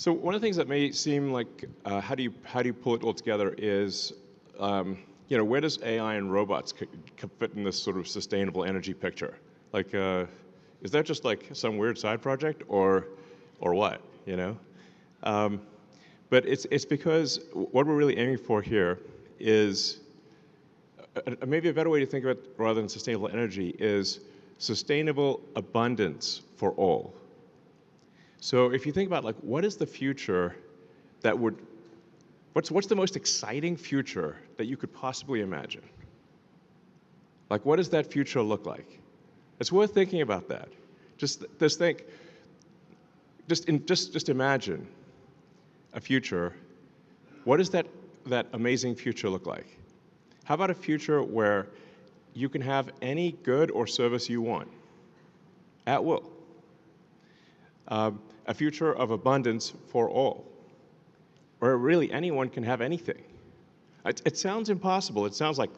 So one of the things that may seem like how do you pull it all together is where does AI and robots fit in this sort of sustainable energy picture? Like is that just like some weird side project or what? But it's because what we're really aiming for here is maybe a better way to think of it rather than sustainable energy is sustainable abundance for all. So if you think about like what is the future that would, what's the most exciting future that you could possibly imagine? Like what does that future look like? It's worth thinking about that. Just think, just imagine a future. What does that amazing future look like? How about a future where you can have any good or service you want at will? A future of abundance for all, where really anyone can have anything. It sounds impossible. It sounds like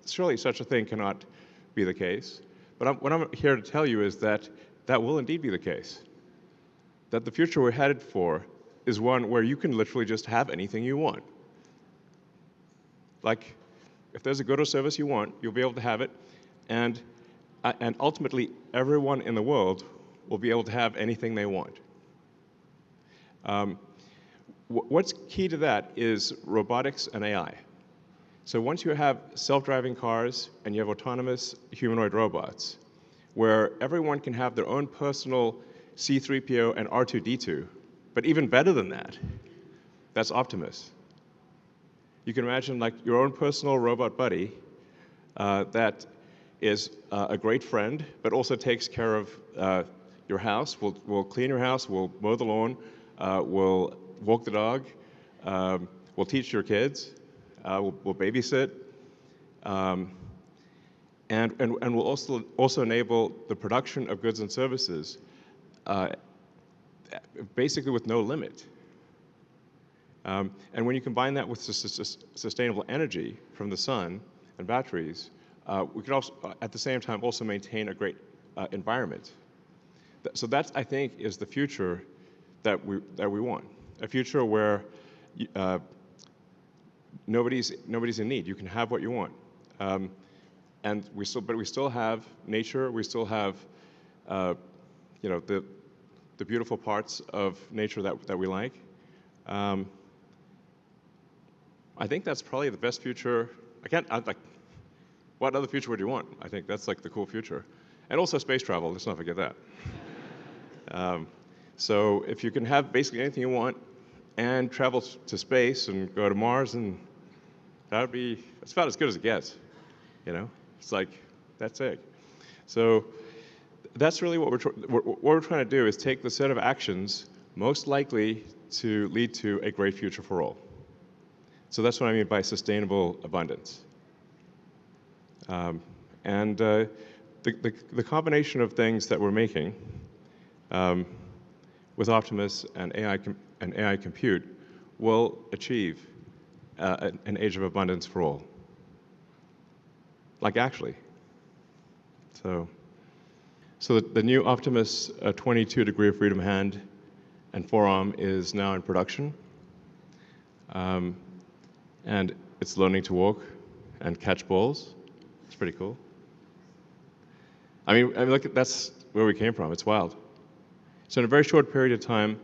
surely such a thing cannot be the case. But what I'm here to tell you is that that will indeed be the case. That the future we're headed for is one where you can literally just have anything you want. Like, if there's a good or service you want, you'll be able to have it, and ultimately everyone in the world will be able to have anything they want. What's key to that is robotics and AI. So once you have self-driving cars and you have autonomous humanoid robots, where everyone can have their own personal C-3PO and R2-D2, but even better than that, that's Optimus. You can imagine like your own personal robot buddy that is a great friend, but also takes care of your house. We'll clean your house, we'll mow the lawn, we'll walk the dog, we'll teach your kids, we'll babysit, and we'll also enable the production of goods and services basically with no limit. And when you combine that with sustainable energy from the sun and batteries, we can also, at the same time, also maintain a great environment. So that, I think, is the future that we want. A future where nobody's in need. You can have what you want, and we still have nature. We still have, the beautiful parts of nature that we like. I think that's probably the best future. What other future would you want? I think that's like the cool future. And also space travel, let's not forget that. So if you can have basically anything you want and travel to space and go to Mars, and that's about as good as it gets. It's like, that's it. So that's really what we're trying to do is take the set of actions most likely to lead to a great future for all. So that's what I mean by sustainable abundance. And the combination of things that we're making with Optimus and AI compute will achieve an age of abundance for all. Like actually. So the new Optimus 22 degree of freedom hand and forearm is now in production. And it's learning to walk and catch balls. It's pretty cool. I mean, look, that's where we came from. It's wild. So in a very short period of time,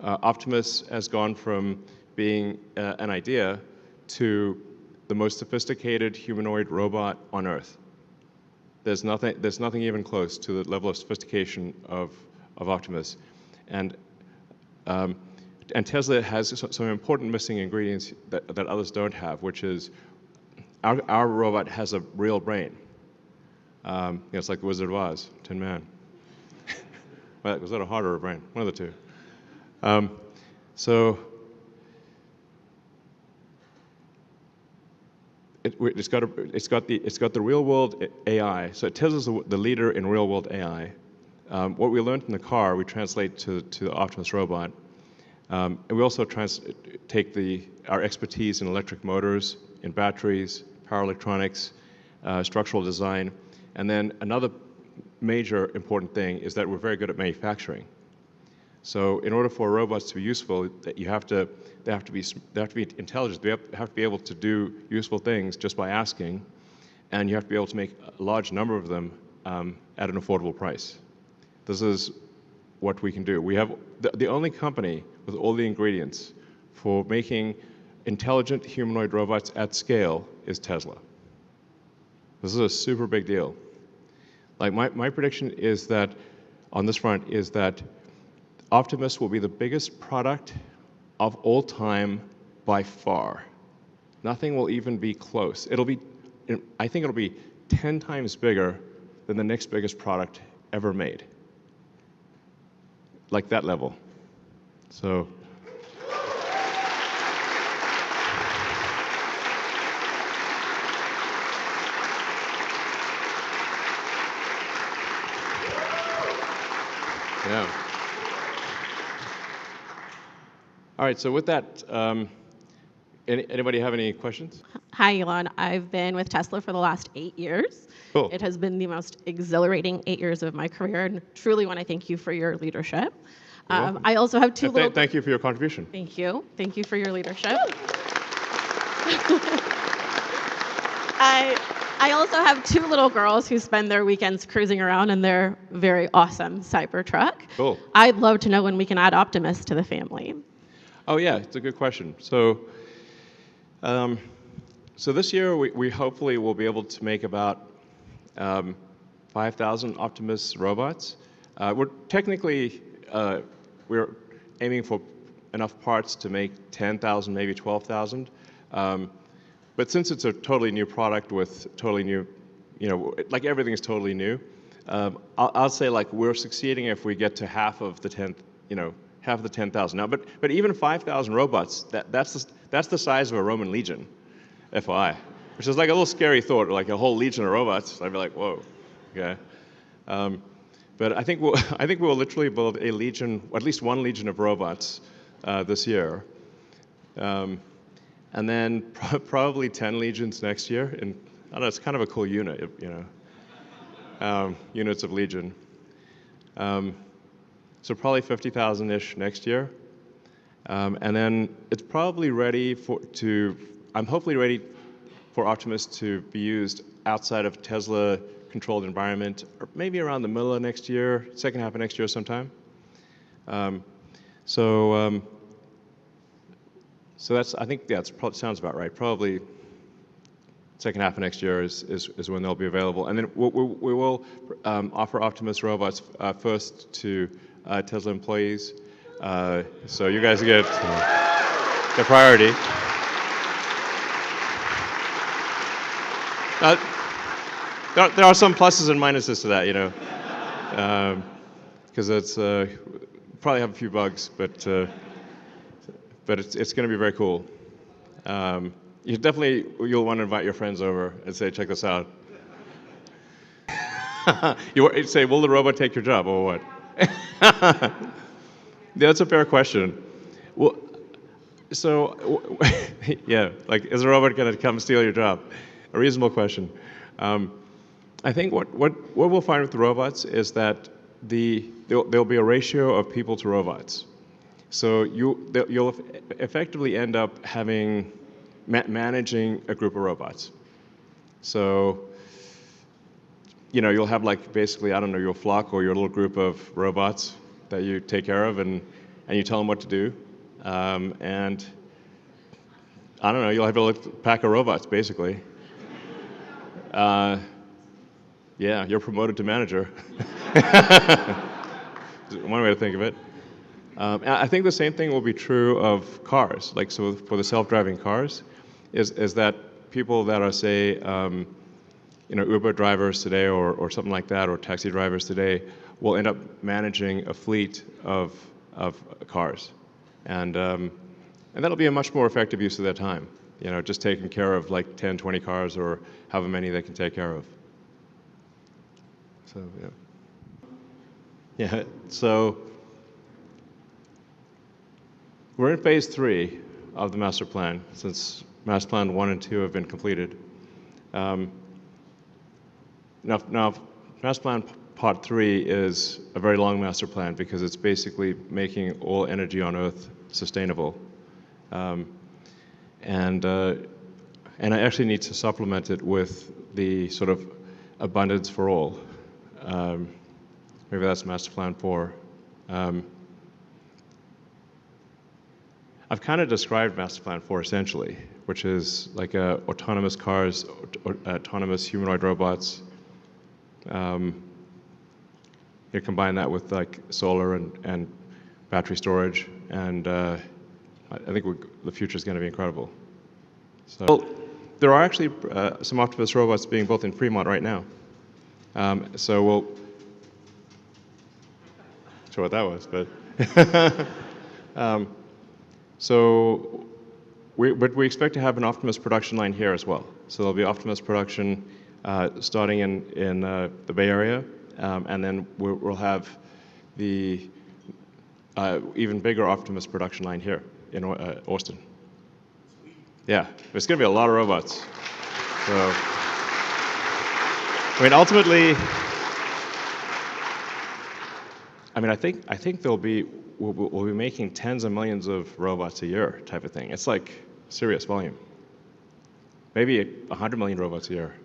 Optimus has gone from being an idea to the most sophisticated humanoid robot on Earth. There's nothing even close to the level of sophistication of Optimus, and Tesla has some important missing ingredients that others don't have, which is our robot has a real brain. It's like the Wizard of Oz, Tin Man. Well, was that a heart or a brain? One of the two. So it's got the real world AI. So Tesla's the leader in real world AI. What we learned in the car, we translate to the Optimus robot. And we also take our expertise in electric motors, in batteries, power electronics, structural design, and then another major important thing is that we're very good at manufacturing. So in order for robots to be useful, they have to be intelligent. They have to be able to do useful things just by asking, and you have to be able to make a large number of them at an affordable price. This is what we can do. We have the only company with all the ingredients for making intelligent humanoid robots at scale is Tesla. This is a super big deal. Like my prediction is that on this front is that Optimus will be the biggest product of all time by far. Nothing will even be close. I think it'll be 10 times bigger than the next biggest product ever made. Like that level. So. Yeah. All right, so with that, anybody have any questions? Hi, Elon. I've been with Tesla for the last 8 years. Cool. It has been the most exhilarating 8 years of my career, and truly want to thank you for your leadership. I also have two little... Thank you for your contribution. Thank you. Thank you for your leadership. I also have 2 little girls who spend their weekends cruising around in their very awesome Cybertruck. Cool. I'd love to know when we can add Optimus to the family. Oh yeah, it's a good question. So, so this year we hopefully will be able to make about 5,000 Optimus robots. We're technically we're aiming for enough parts to make 10,000, maybe 12,000. But since it's a totally new product with totally new, like everything is totally new, I'll say like we're succeeding if we get to half of the 10,000. Now, but even 5,000 robots, that's the size of a Roman legion, FYI, which is like a little scary thought, like a whole legion of robots. I'd be like, whoa, okay. But I think we'll literally build a legion, at least one legion of robots this year. And then probably 10 legions next year. And I don't know, it's kind of a cool unit, units of legion. So probably 50,000-ish next year. And then it's probably ready I'm hopefully ready for Optimus to be used outside of Tesla-controlled environment, or maybe around the middle of next year, second half of next year sometime. So I think that sounds about right. Probably second half of next year is when they'll be available. And then we will offer Optimus robots first to Tesla employees. So you guys get the priority. There are some pluses and minuses to that, because it's probably have a few bugs, but it's going to be very cool. You'll want to invite your friends over and say, check this out. You say, will the robot take your job or what? That's a fair question. Well, so yeah, like is a robot going to come steal your job? A reasonable question. I think what we'll find with the robots is that there'll be a ratio of people to robots. So you'll effectively end up having managing a group of robots. So you'll have like basically, I don't know, your flock or your little group of robots that you take care of and you tell them what to do. And I don't know, you'll have a little pack of robots basically. Yeah, you're promoted to manager. One way to think of it. I think the same thing will be true of cars. Like, so for the self-driving cars, is that people that are, say, Uber drivers today or something like that, or taxi drivers today, will end up managing a fleet of cars. And that'll be a much more effective use of their time. Just taking care of like 10, 20 cars or however many they can take care of. So, yeah. Yeah, so we're in phase 3 of the master plan, since master plan 1 and 2 have been completed. Now master plan part 3 is a very long master plan because it's basically making all energy on Earth sustainable. And I actually need to supplement it with the sort of abundance for all. Maybe that's master plan 4. I've kind of described master plan 4 essentially, which is like autonomous cars, autonomous humanoid robots. You combine that with like solar and battery storage, and I think the future is going to be incredible. So, well, there are actually some Optimus robots being built in Fremont right now. So we'll not sure what that was, but but we expect to have an Optimus production line here as well. So there'll be Optimus production starting in the Bay Area, and then we'll have the even bigger Optimus production line here in Austin. Yeah, there's going to be a lot of robots. So, I mean, ultimately, I mean, I think we'll be making tens of millions of robots a year type of thing. It's like serious volume. Maybe 100 million robots a year.